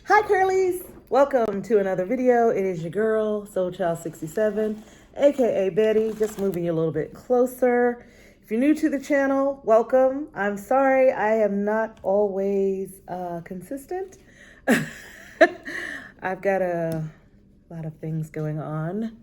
Hi Curlies! Welcome to another video. It is your girl, Soul Child 67, aka Betty, just moving you a little bit closer. If you're new to the channel, welcome. I'm sorry I am not always consistent. I've got a lot of things going on.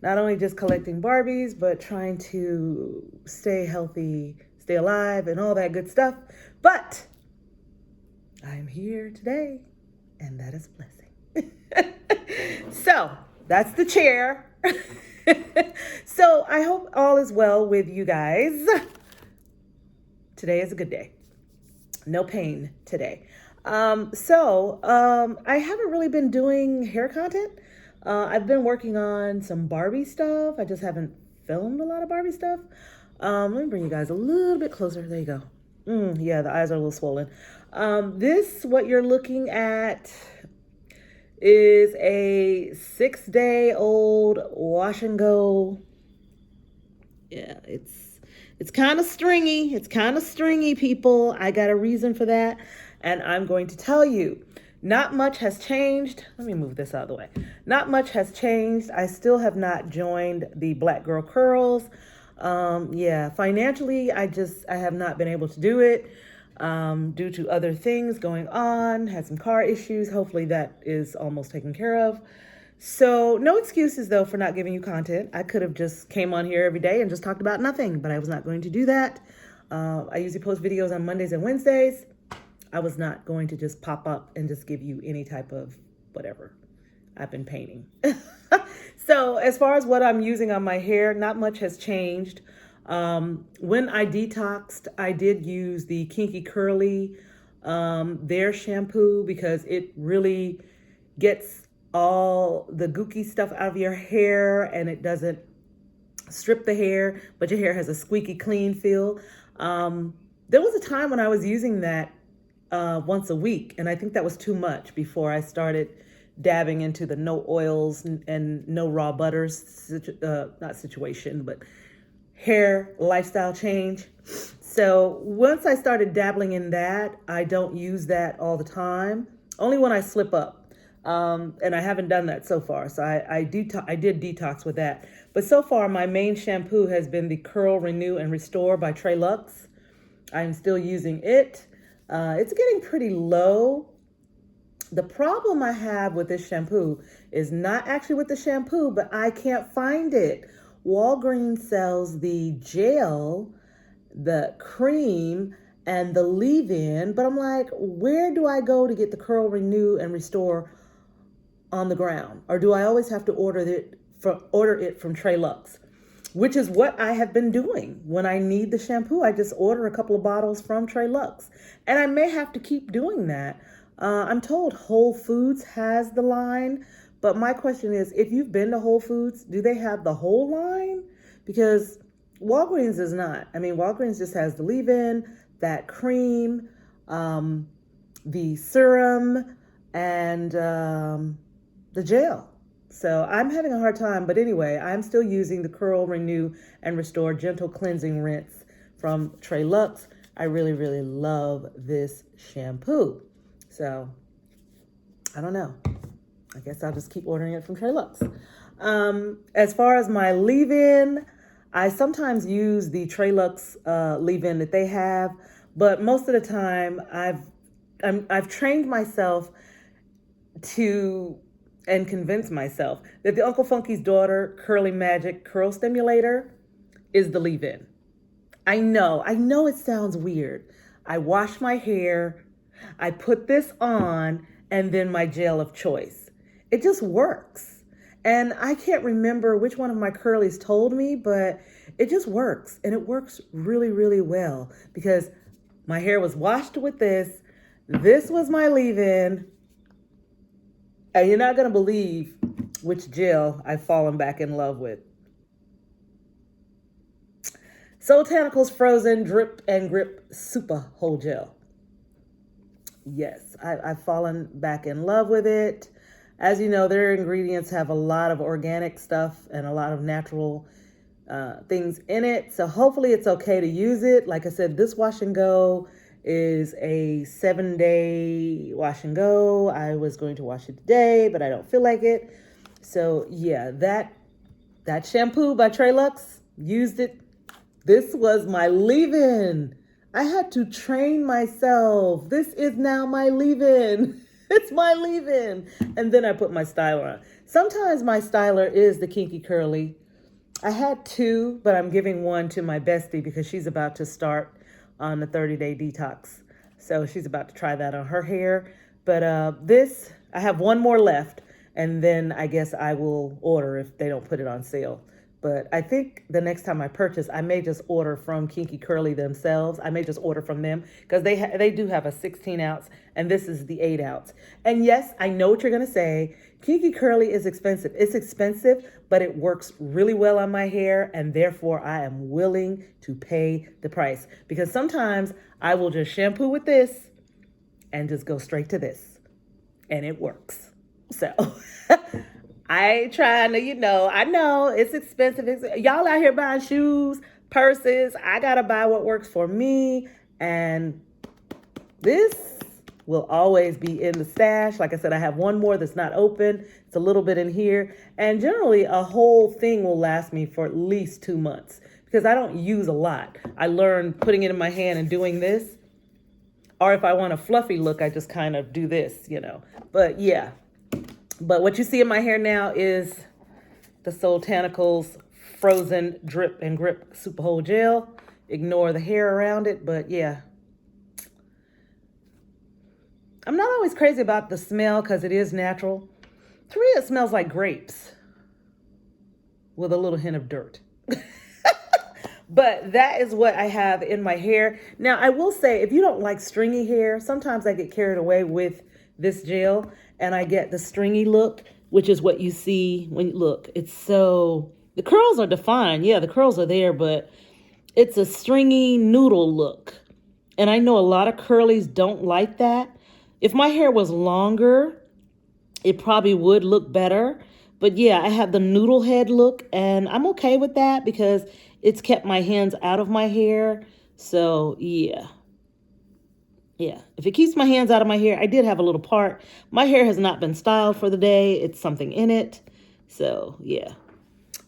Not only just collecting Barbies, but trying to stay healthy, stay alive, and all that good stuff. But I'm here today, and that is a blessing. So that's the chair. So I hope all is well with you guys. Today is a good day. No pain today. I haven't really been doing hair content. I've been working on some Barbie stuff. I just haven't filmed a lot of Barbie stuff. Let me bring you guys a little bit closer. There you go. Yeah, the eyes are a little swollen. What you're looking at is a 6-day-old wash and go. Yeah, it's kind of stringy. It's kind of stringy, people. I got a reason for that, and I'm going to tell you. Not much has changed. Let me move this out of the way. Not much has changed. I still have not joined the Black Girl Curls. Financially, I have not been able to do it due to other things going on. Had some car issues. Hopefully that is almost taken care of. So no excuses though for not giving you content. I could have just came on here every day and just talked about nothing, but I was not going to do that. I usually post videos on Mondays and Wednesdays. I was not going to just pop up and just give you any type of whatever. I've been painting. So as far as what I'm using on my hair, not much has changed. When I detoxed, I did use the Kinky Curly, their shampoo, because it really gets all the gooky stuff out of your hair and it doesn't strip the hair, but your hair has a squeaky clean feel. There was a time when I was using that once a week, and I think that was too much before I started dabbing into the no oils and no raw butters, not situation, but hair lifestyle change. So once I started dabbling in that, I don't use that all the time, only when I slip up. And I haven't done that so far. So I did detox with that. But so far, my main shampoo has been the Curl, Renew, and Restore by Trey Lux. I'm still using it. It's getting pretty low. The problem I have with this shampoo is not actually with the shampoo, but I can't find it. Walgreens sells the gel, the cream, and the leave-in, but I'm like, where do I go to get the Curl, Renew, and Restore on the ground? Or do I always have to order it from Trey Lux? Which is what I have been doing. When I need the shampoo, I just order a couple of bottles from Trey Lux. And I may have to keep doing that. I'm told Whole Foods has the line, but my question is, if you've been to Whole Foods, do they have the whole line? Because Walgreens does not. I mean, Walgreens just has the leave-in, that cream, the serum, and the gel. So I'm having a hard time, but anyway, I'm still using the Curl, Renew, and Restore Gentle Cleansing Rinse from Trey Lux. I really, really love this shampoo. So, I don't know. I guess I'll just keep ordering it from Trey Lux. As far as my leave-in, I sometimes use the Trey Lux leave-in that they have, but most of the time I've trained myself to and convince myself that the Uncle Funky's Daughter Curly Magic Curl Stimulator is the leave-in. I know it sounds weird. I wash my hair, I put this on, and then my gel of choice. It just works. And I can't remember which one of my curlies told me, but it just works. And it works really, really well because my hair was washed with this. This was my leave-in. And you're not going to believe which gel I've fallen back in love with. Soultanicals Frozen Drip and Grip Super Whole Gel. Yes, I've fallen back in love with it. As you know, their ingredients have a lot of organic stuff and a lot of natural things in it. So hopefully it's okay to use it. Like I said, this wash and go is a 7-day wash and go. I was going to wash it today, but I don't feel like it. So yeah, that shampoo by Trelux, used it. This was my leave-in. I had to train myself. This is now my leave-in. It's my leave-in. And then I put my styler on. Sometimes my styler is the Kinky Curly. I had two, but I'm giving one to my bestie because she's about to start on the 30-day detox. So she's about to try that on her hair. But I have one more left, and then I guess I will order if they don't put it on sale. But I think the next time I purchase, I may just order from Kinky Curly themselves. I may just order from them because they do have a 16 ounce and this is the 8 ounce. And yes, I know what you're going to say. Kinky Curly is expensive. It's expensive, but it works really well on my hair. And therefore, I am willing to pay the price because sometimes I will just shampoo with this and just go straight to this. And it works. So I ain't trying to, I know it's expensive. Y'all out here buying shoes, purses. I got to buy what works for me. And this will always be in the stash. Like I said, I have one more that's not open. It's a little bit in here. And generally, a whole thing will last me for at least 2 months because I don't use a lot. I learned putting it in my hand and doing this. Or if I want a fluffy look, I just kind of do this, But yeah. But what you see in my hair now is the Soultanicals Frozen Drip and Grip Super Hold Gel. Ignore the hair around it, but yeah. I'm not always crazy about the smell because it is natural. To me, it smells like grapes with a little hint of dirt. But that is what I have in my hair. Now, I will say, if you don't like stringy hair, sometimes I get carried away with this gel and I get the stringy look, which is what you see when you look. It's so, the curls are defined. Yeah, the curls are there, but it's a stringy noodle look. And I know a lot of curlies don't like that. If my hair was longer, it probably would look better. But yeah, I have the noodle head look and I'm okay with that because it's kept my hands out of my hair. So yeah. Yeah, if it keeps my hands out of my hair, I did have a little part. My hair has not been styled for the day. It's something in it. So yeah.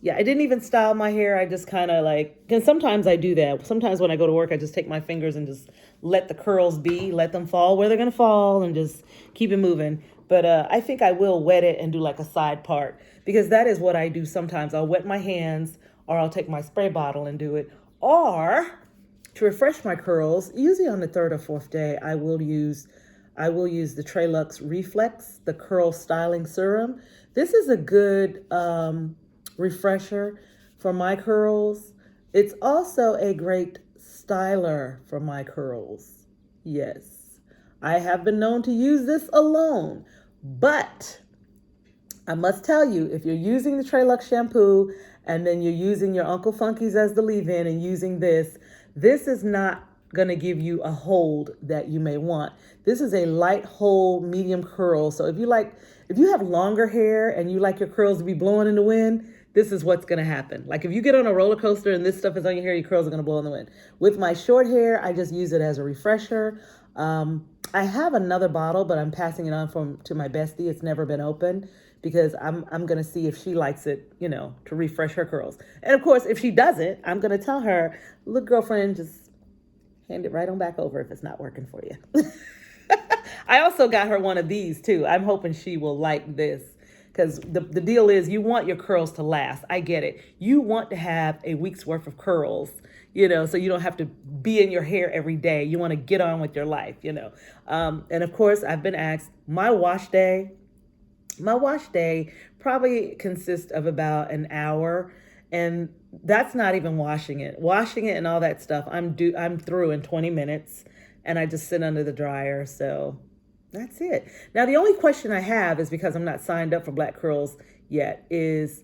Yeah, I didn't even style my hair. I just kind of and sometimes I do that. Sometimes when I go to work, I just take my fingers and just let the curls be, let them fall where they're going to fall and just keep it moving. But I think I will wet it and do like a side part because that is what I do sometimes. I'll wet my hands or I'll take my spray bottle and do it. Or to refresh my curls, usually on the 3rd or 4th day, I will use the Trelux Reflex, the Curl Styling Serum. This is a good refresher for my curls. It's also a great styler for my curls. Yes, I have been known to use this alone, but I must tell you, if you're using the Trelux shampoo and then you're using your Uncle Funky's as the leave-in and using this is not going to give you a hold that you may want. This is a light hold, medium curl. So if you have longer hair and you like your curls to be blowing in the wind, this is what's going to happen. Like if you get on a roller coaster and this stuff is on your hair, your curls are going to blow in the wind. With my short hair, I just use it as a refresher. I have another bottle, but I'm passing it on to my bestie. It's never been opened because I'm going to see if she likes it, to refresh her curls. And of course, if she doesn't, I'm going to tell her, look, girlfriend, just hand it right on back over if it's not working for you. I also got her one of these too. I'm hoping she will like this because the deal is you want your curls to last. I get it. You want to have a week's worth of curls, so you don't have to be in your hair every day. You want to get on with your life, And of course, I've been asked, my wash day probably consists of about an hour. And that's not even washing it. Washing it and all that stuff, I'm through in 20 minutes. And I just sit under the dryer. So that's it. Now, the only question I have is because I'm not signed up for Black Curls yet is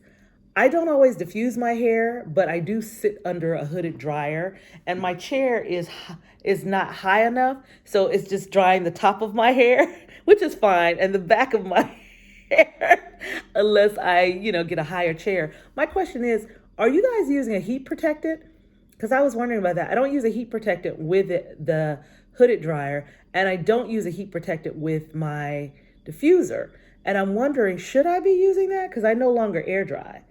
I don't always diffuse my hair, but I do sit under a hooded dryer and my chair is not high enough. So it's just drying the top of my hair, which is fine. And the back of my hair, unless I, get a higher chair. My question is, are you guys using a heat protectant? Because I was wondering about that. I don't use a heat protectant with the hooded dryer, and I don't use a heat protectant with my diffuser. And I'm wondering, should I be using that? Because I no longer air dry.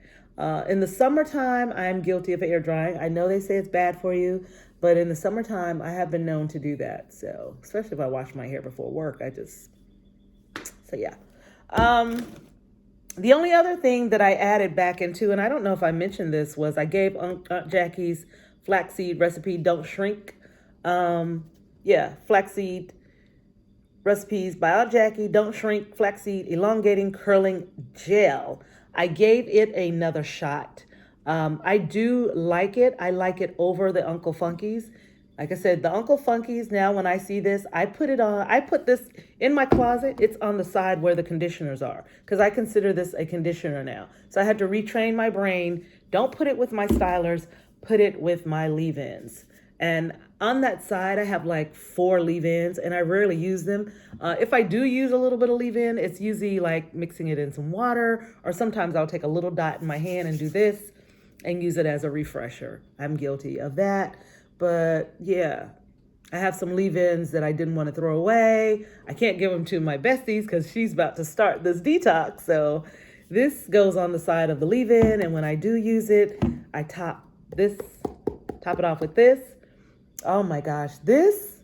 In the summertime, I'm guilty of air drying. I know they say it's bad for you, but in the summertime, I have been known to do that. So, especially if I wash my hair before work, so yeah. The only other thing that I added back into, and I don't know if I mentioned this, was I gave Aunt Jackie's flaxseed recipe, Don't Shrink. Flaxseed recipes by Aunt Jackie, Don't Shrink, flaxseed elongating curling gel. I gave it another shot. I do like it. I like it over the Uncle Funky's. Like I said, the Uncle Funky's, now when I see this, I put this in my closet. It's on the side where the conditioners are, because I consider this a conditioner now. So I had to retrain my brain. Don't put it with my stylers, put it with my leave-ins. And on that side, I have like 4 leave-ins, and I rarely use them. If I do use a little bit of leave-in, it's usually like mixing it in some water, or sometimes I'll take a little dot in my hand and do this and use it as a refresher. I'm guilty of that. But yeah, I have some leave-ins that I didn't want to throw away. I can't give them to my besties because she's about to start this detox. So this goes on the side of the leave-in, and when I do use it, I top it off with this. Oh my gosh, these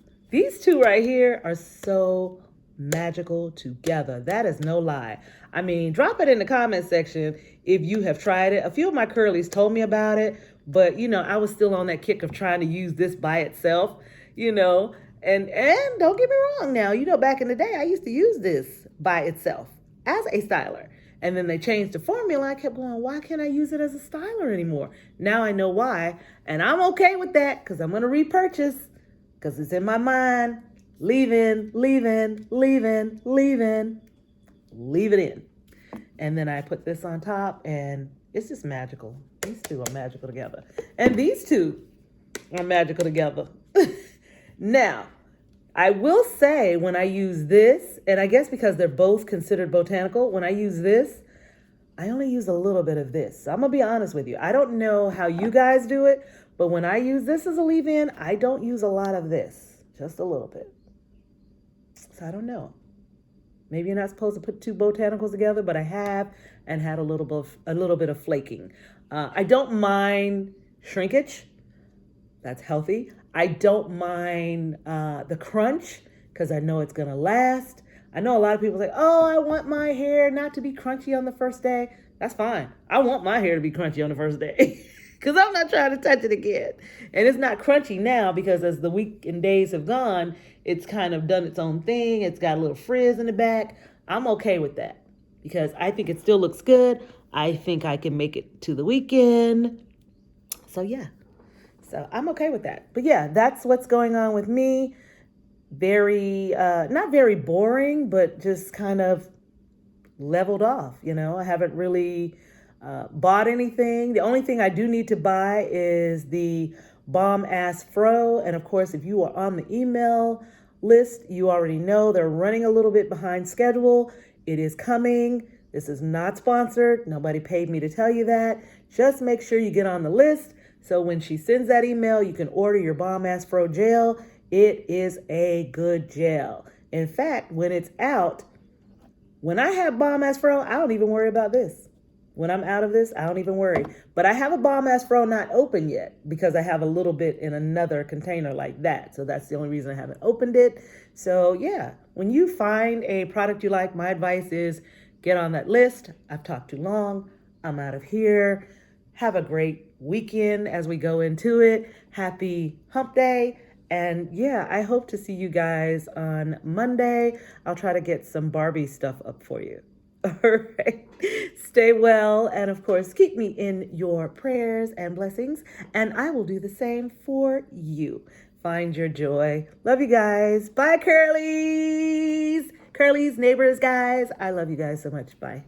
two right here are so magical together. That is no lie. I mean, drop it in the comment section if you have tried it. A few of my curlies told me about it, but I was still on that kick of trying to use this by itself, and don't get me wrong now, back in the day, I used to use this by itself as a styler. And then they changed the formula. I kept going, why can't I use it as a styler anymore? Now I know why. And I'm okay with that because I'm going to repurchase because it's in my mind. Leave in, leave in, leave in, leave in, leave it in. And then I put this on top and it's just magical. These two are magical together. And these two are magical together. Now, I will say when I use this, and I guess because they're both considered botanical, when I use this, I only use a little bit of this. So I'm going to be honest with you. I don't know how you guys do it, but when I use this as a leave-in, I don't use a lot of this, just a little bit. So I don't know. Maybe you're not supposed to put 2 botanicals together, but I have and had a little bit of flaking. I don't mind shrinkage. That's healthy. I don't mind the crunch because I know it's going to last. I know a lot of people say, oh, I want my hair not to be crunchy on the first day. That's fine. I want my hair to be crunchy on the first day because I'm not trying to touch it again. And it's not crunchy now because as the week and days have gone, it's kind of done its own thing. It's got a little frizz in the back. I'm okay with that because I think it still looks good. I think I can make it to the weekend. So yeah. So I'm okay with that. But yeah, that's what's going on with me. Very, not very boring, but just kind of leveled off. I haven't really bought anything. The only thing I do need to buy is the Bomb Ass Fro. And of course, if you are on the email list, you already know they're running a little bit behind schedule. It is coming. This is not sponsored. Nobody paid me to tell you that. Just make sure you get on the list. So when she sends that email, you can order your Bomb Ass Fro gel. It is a good gel. In fact, when it's out, when I have Bomb Ass Fro, I don't even worry about this. When I'm out of this, I don't even worry. But I have a Bomb Ass Fro not open yet because I have a little bit in another container like that. So that's the only reason I haven't opened it. So yeah, when you find a product you like, my advice is get on that list. I've talked too long. I'm out of here. Have a great weekend as we go into it. Happy hump day. And yeah, I hope to see you guys on Monday. I'll try to get some Barbie stuff up for you. All right. Stay well. And of course, keep me in your prayers and blessings. And I will do the same for you. Find your joy. Love you guys. Bye, Curlies. Curlies, neighbors, guys. I love you guys so much. Bye.